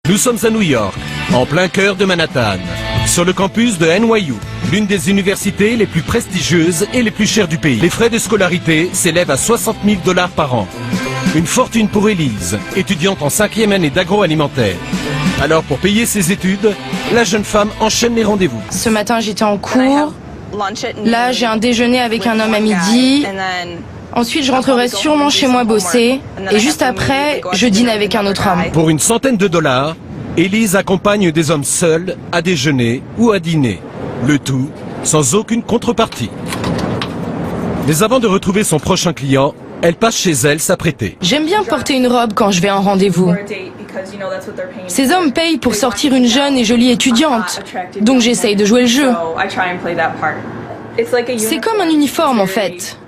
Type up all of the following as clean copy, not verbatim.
Nous sommes à New York, en plein cœur de Manhattan, sur le campus de NYU, l'une des universités les plus prestigieuses et les plus chères du pays. Les frais de scolarité s'élèvent à 60 000 $ par an. Une fortune pour Elise, étudiante en 5e année d'agroalimentaire. Alors pour payer ses études, la jeune femme enchaîne les rendez-vous. Ce matin j'étais en cours, là j'ai un déjeuner avec un homme à midi. Ensuite, je rentrerai sûrement chez moi bosser. Et juste après, je dîne avec un autre homme. Pour une centaine de dollars, Elise accompagne des hommes seuls à déjeuner ou à dîner. Le tout sans aucune contrepartie. Mais avant de retrouver son prochain client, elle passe chez elle s'apprêter. J'aime bien porter une robe quand je vais en rendez-vous. Ces hommes payent pour sortir une jeune et jolie étudiante. Donc j'essaye de jouer le jeu. C'est comme un uniforme en fait.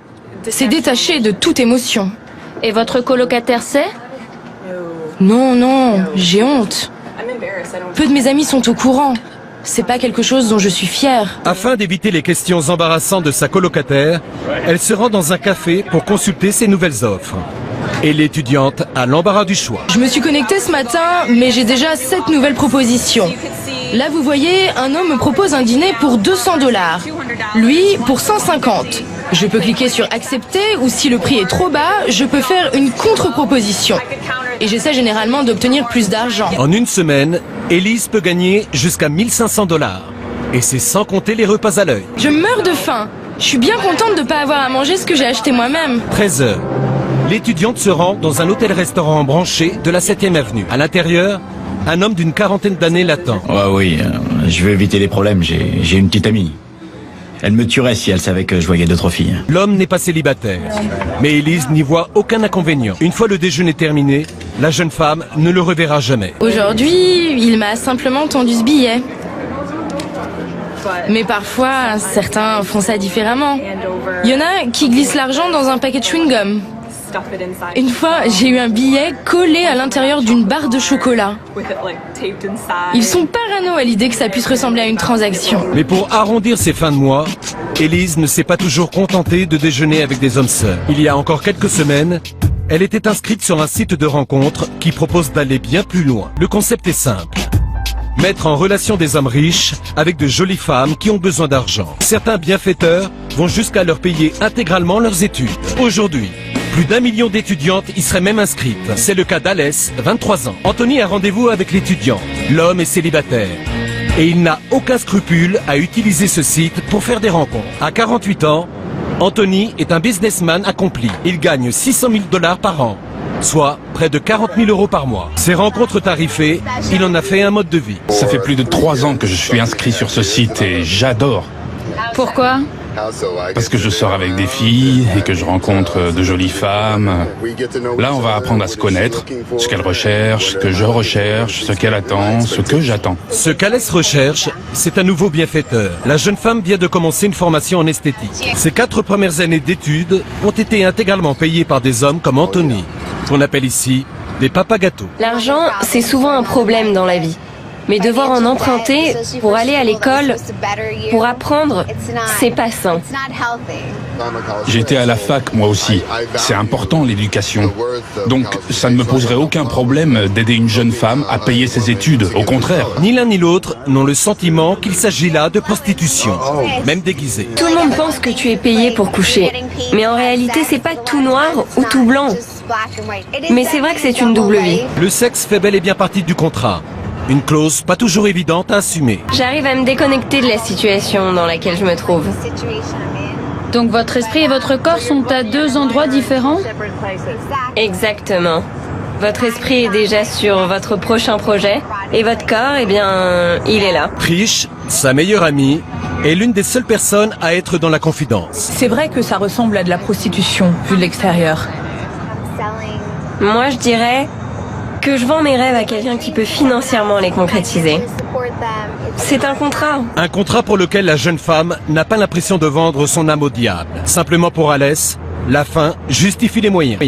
C'est détaché de toute émotion. Et votre colocataire sait? Non, j'ai honte. Peu de mes amis sont au courant. C'est pas quelque chose dont je suis fière. Afin d'éviter les questions embarrassantes de sa colocataire, elle se rend dans un café pour consulter ses nouvelles offres. Et l'étudiante a l'embarras du choix. Je me suis connectée ce matin, mais j'ai déjà 7 nouvelles propositions. Là, vous voyez, un homme me propose un dîner pour 200 $. Lui, pour 150. Je peux cliquer sur accepter ou si le prix est trop bas, je peux faire une contre-proposition. Et j'essaie généralement d'obtenir plus d'argent. En une semaine, Elise peut gagner jusqu'à 1500 $. Et c'est sans compter les repas à l'œil. Je meurs de faim. Je suis bien contente de ne pas avoir à manger ce que j'ai acheté moi-même. 13 heures. L'étudiante se rend dans un hôtel-restaurant branché de la 7e avenue. À l'intérieur, un homme d'une quarantaine d'années l'attend. Oui, je veux éviter les problèmes, j'ai une petite amie. Elle me tuerait si elle savait que je voyais d'autres filles. L'homme n'est pas célibataire, mais Elise n'y voit aucun inconvénient. Une fois le déjeuner terminé, la jeune femme ne le reverra jamais. Aujourd'hui, il m'a simplement tendu ce billet. Mais parfois, certains font ça différemment. Il y en a qui glissent l'argent dans un paquet de chewing-gum. Une fois, j'ai eu un billet collé à l'intérieur d'une barre de chocolat. Ils sont parano à l'idée que ça puisse ressembler à une transaction. Mais pour arrondir ses fins de mois, Elise ne s'est pas toujours contentée de déjeuner avec des hommes seuls. Il y a encore quelques semaines, elle était inscrite sur un site de rencontre qui propose d'aller bien plus loin. Le concept est simple. Mettre en relation des hommes riches avec de jolies femmes qui ont besoin d'argent. Certains bienfaiteurs vont jusqu'à leur payer intégralement leurs études. Aujourd'hui, plus d'1 million d'étudiantes y seraient même inscrites. C'est le cas d'Alès, 23 ans. Anthony a rendez-vous avec l'étudiant. L'homme est célibataire. Et il n'a aucun scrupule à utiliser ce site pour faire des rencontres. À 48 ans, Anthony est un businessman accompli. Il gagne 600 000 $ par an, soit près de 40 000 € par mois. Ses rencontres tarifées, il en a fait un mode de vie. Ça fait plus de 3 ans que je suis inscrit sur ce site et j'adore. Pourquoi? Parce que je sors avec des filles et que je rencontre de jolies femmes. Là, on va apprendre à se connaître, ce qu'elle recherche, ce que je recherche, ce qu'elle attend, ce que j'attends. Ce qu'Alès recherche, c'est un nouveau bienfaiteur. La jeune femme vient de commencer une formation en esthétique. Ses 4 premières années d'études ont été intégralement payées par des hommes comme Anthony, qu'on appelle ici des papas gâteaux. L'argent, c'est souvent un problème dans la vie. Mais devoir en emprunter pour aller à l'école, pour apprendre, c'est pas sain. J'étais à la fac, moi aussi. C'est important, l'éducation. Donc, ça ne me poserait aucun problème d'aider une jeune femme à payer ses études. Au contraire. Ni l'un ni l'autre n'ont le sentiment qu'il s'agit là de prostitution, même déguisée. Tout le monde pense que tu es payé pour coucher. Mais en réalité, c'est pas tout noir ou tout blanc. Mais c'est vrai que c'est une double vie. Le sexe fait bel et bien partie du contrat. Une clause pas toujours évidente à assumer. J'arrive à me déconnecter de la situation dans laquelle je me trouve. Donc votre esprit et votre corps sont à 2 endroits différents? Exactement. Votre esprit est déjà sur votre prochain projet et votre corps, eh bien, il est là. Trish, sa meilleure amie, est l'une des seules personnes à être dans la confidence. C'est vrai que ça ressemble à de la prostitution, vu de l'extérieur. Moi, je dirais que je vends mes rêves à quelqu'un qui peut financièrement les concrétiser. C'est un contrat. Un contrat pour lequel la jeune femme n'a pas l'impression de vendre son âme au diable. Simplement pour Alès, la fin justifie les moyens.